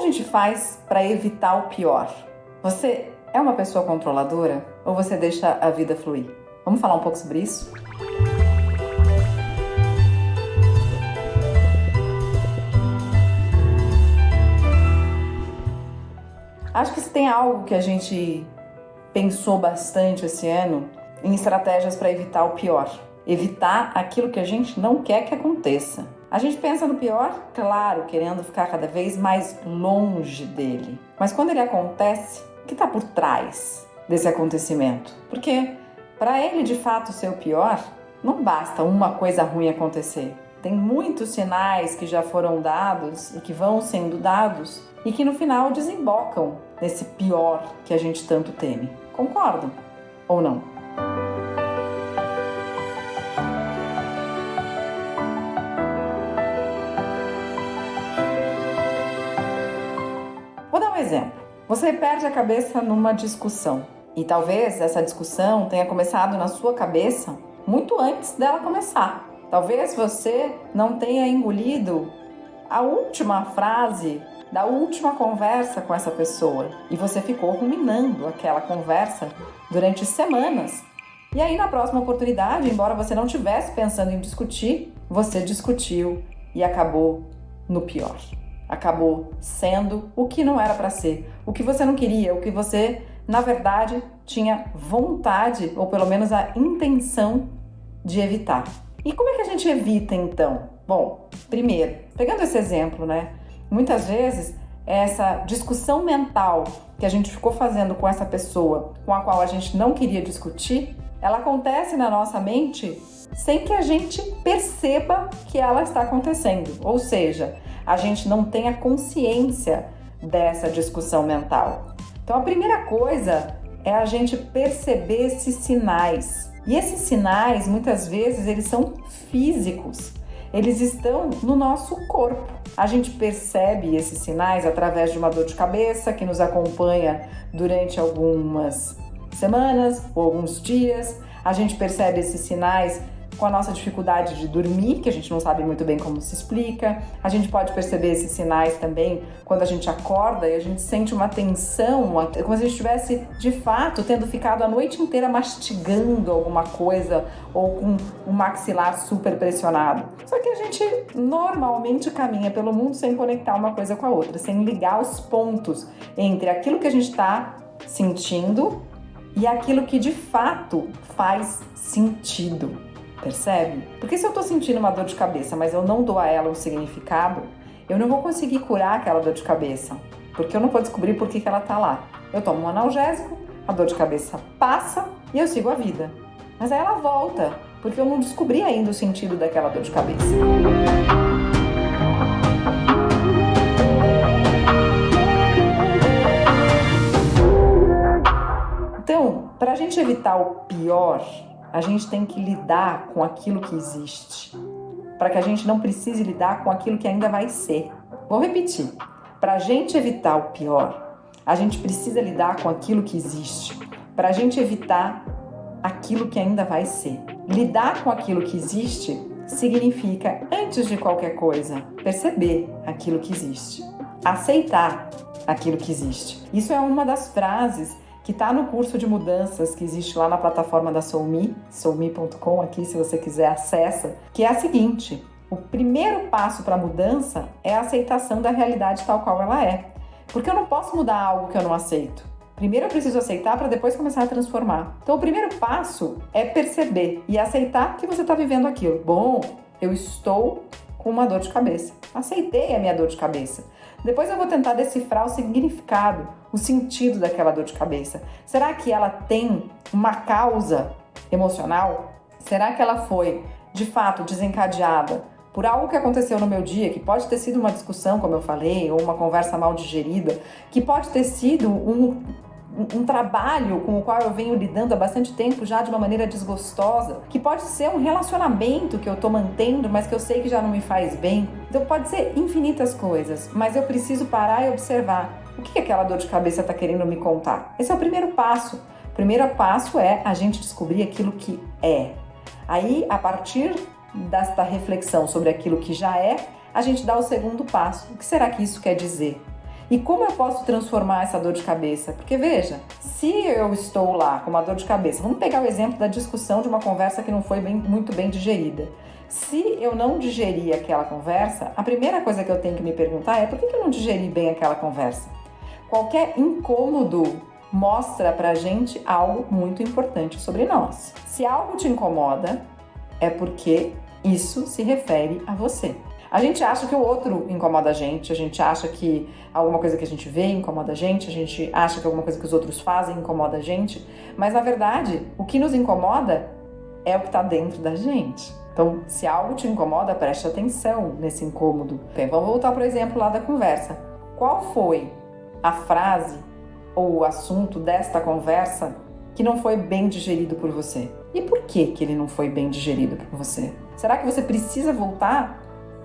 gente faz para evitar o pior? Você é uma pessoa controladora ou você deixa a vida fluir? Vamos falar um pouco sobre isso? Acho que se tem algo que a gente pensou bastante esse ano em estratégias para evitar o pior. Evitar aquilo que a gente não quer que aconteça. A gente pensa no pior, claro, querendo ficar cada vez mais longe dele. Mas quando ele acontece, o que está por trás desse acontecimento? Porque para ele de fato ser o pior, não basta uma coisa ruim acontecer. Tem muitos sinais que já foram dados e que vão sendo dados e que no final desembocam nesse pior que a gente tanto teme. Concordam ou não? Vou dar um exemplo. Você perde a cabeça numa discussão e talvez essa discussão tenha começado na sua cabeça muito antes dela começar. Talvez você não tenha engolido a última frase da última conversa com essa pessoa e você ficou ruminando aquela conversa durante semanas. E aí na próxima oportunidade, embora você não estivesse pensando em discutir, você discutiu e acabou no pior. Acabou sendo o que não era para ser, o que você não queria, o que você, na verdade, tinha vontade ou pelo menos a intenção de evitar. E como é que a gente evita então? Bom, primeiro, pegando esse exemplo, muitas vezes essa discussão mental que a gente ficou fazendo com essa pessoa com a qual a gente não queria discutir, ela acontece na nossa mente sem que a gente perceba que ela está acontecendo. Ou seja, a gente não tem a consciência dessa discussão mental. Então a primeira coisa é a gente perceber esses sinais. E esses sinais, muitas vezes, eles são físicos. Eles estão no nosso corpo. A gente percebe esses sinais através de uma dor de cabeça que nos acompanha durante algumas semanas ou alguns dias. A gente percebe esses sinais com a nossa dificuldade de dormir, que a gente não sabe muito bem como se explica. A gente pode perceber esses sinais também quando a gente acorda e a gente sente uma tensão, como se a gente estivesse, de fato, tendo ficado a noite inteira mastigando alguma coisa ou com o maxilar super pressionado. Só que a gente normalmente caminha pelo mundo sem conectar uma coisa com a outra, sem ligar os pontos entre aquilo que a gente está sentindo e aquilo que, de fato, faz sentido. Percebe? Porque se eu tô sentindo uma dor de cabeça, mas eu não dou a ela um significado, eu não vou conseguir curar aquela dor de cabeça, porque eu não vou descobrir por que ela tá lá. Eu tomo um analgésico, a dor de cabeça passa e eu sigo a vida. Mas aí ela volta, porque eu não descobri ainda o sentido daquela dor de cabeça. Então, para a gente evitar o pior, a gente tem que lidar com aquilo que existe, para que a gente não precise lidar com aquilo que ainda vai ser. Vou repetir. Para a gente evitar o pior, a gente precisa lidar com aquilo que existe, para a gente evitar aquilo que ainda vai ser. Lidar com aquilo que existe significa, antes de qualquer coisa, perceber aquilo que existe, aceitar aquilo que existe. Isso é uma das frases que está no curso de mudanças que existe lá na plataforma da Soulme, soulme.com, aqui se você quiser acessa, que é a seguinte: o primeiro passo para a mudança é a aceitação da realidade tal qual ela é. Porque eu não posso mudar algo que eu não aceito. Primeiro eu preciso aceitar para depois começar a transformar. Então o primeiro passo é perceber e aceitar que você está vivendo aquilo. Bom, eu estou com uma dor de cabeça. Aceitei a minha dor de cabeça. Depois eu vou tentar decifrar o significado, o sentido daquela dor de cabeça. Será que ela tem uma causa emocional? Será que ela foi, de fato, desencadeada por algo que aconteceu no meu dia, que pode ter sido uma discussão, como eu falei, ou uma conversa mal digerida, que pode ter sido um trabalho com o qual eu venho lidando há bastante tempo já de uma maneira desgostosa, que pode ser um relacionamento que eu tô mantendo, mas que eu sei que já não me faz bem. Então pode ser infinitas coisas, mas eu preciso parar e observar o que aquela dor de cabeça tá querendo me contar. Esse é o primeiro passo. O primeiro passo é a gente descobrir aquilo que é. Aí, a partir desta reflexão sobre aquilo que já é, a gente dá o segundo passo. O que será que isso quer dizer? E como eu posso transformar essa dor de cabeça? Porque veja, se eu estou lá com uma dor de cabeça, vamos pegar o exemplo da discussão de uma conversa que não foi muito bem digerida. Se eu não digeri aquela conversa, a primeira coisa que eu tenho que me perguntar é por que eu não digeri bem aquela conversa? Qualquer incômodo mostra pra gente algo muito importante sobre nós. Se algo te incomoda, é porque isso se refere a você. A gente acha que o outro incomoda a gente acha que alguma coisa que a gente vê incomoda a gente acha que alguma coisa que os outros fazem incomoda a gente, mas na verdade, o que nos incomoda é o que está dentro da gente. Então, se algo te incomoda, preste atenção nesse incômodo. Bem, vamos voltar para o exemplo lá da conversa. Qual foi a frase ou o assunto desta conversa que não foi bem digerido por você? E por que ele não foi bem digerido por você? Será que você precisa voltar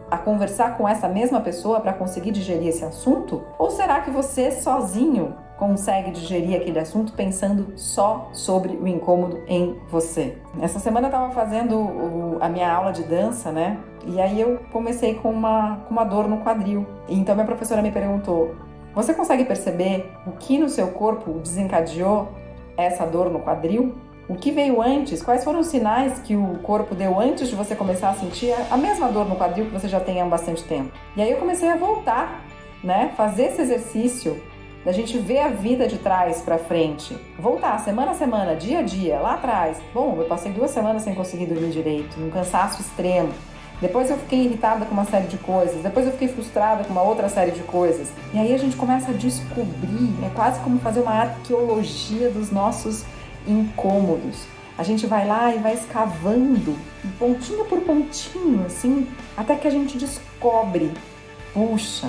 a conversar com essa mesma pessoa para conseguir digerir esse assunto? Ou será que você sozinho consegue digerir aquele assunto pensando só sobre o incômodo em você? Essa semana eu estava fazendo a minha aula de dança, né? E aí eu comecei com uma dor no quadril. E então minha professora me perguntou: você consegue perceber o que no seu corpo desencadeou essa dor no quadril? O que veio antes? Quais foram os sinais que o corpo deu antes de você começar a sentir a mesma dor no quadril que você já tem há bastante tempo? E aí eu comecei a voltar, né? Fazer esse exercício da gente ver a vida de trás para frente. Voltar semana a semana, dia a dia, lá atrás. Bom, eu passei 2 semanas sem conseguir dormir direito, num cansaço extremo. Depois eu fiquei irritada com uma série de coisas. Depois eu fiquei frustrada com uma outra série de coisas. E aí a gente começa a descobrir, é quase como fazer uma arqueologia dos nossos incômodos. A gente vai lá e vai escavando, pontinho por pontinho, assim, até que a gente descobre: puxa,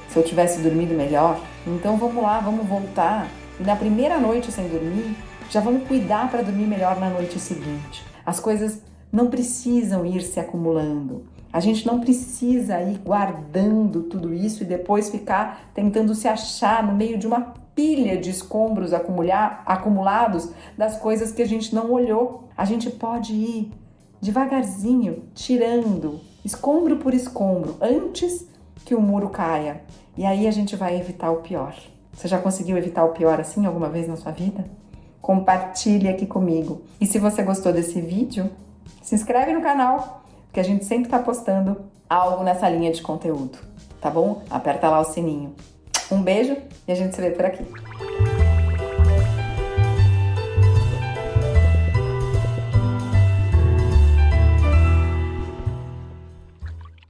se eu tivesse dormido melhor. Então vamos lá, vamos voltar. E na primeira noite sem dormir, já vamos cuidar para dormir melhor na noite seguinte. As coisas não precisam ir se acumulando. A gente não precisa ir guardando tudo isso e depois ficar tentando se achar no meio de uma pilha de escombros acumulados das coisas que a gente não olhou. A gente pode ir devagarzinho, tirando escombro por escombro, antes que o muro caia. E aí a gente vai evitar o pior. Você já conseguiu evitar o pior assim alguma vez na sua vida? Compartilhe aqui comigo. E se você gostou desse vídeo, se inscreve no canal, porque a gente sempre está postando algo nessa linha de conteúdo, tá bom? Aperta lá o sininho. Um beijo e a gente se vê por aqui.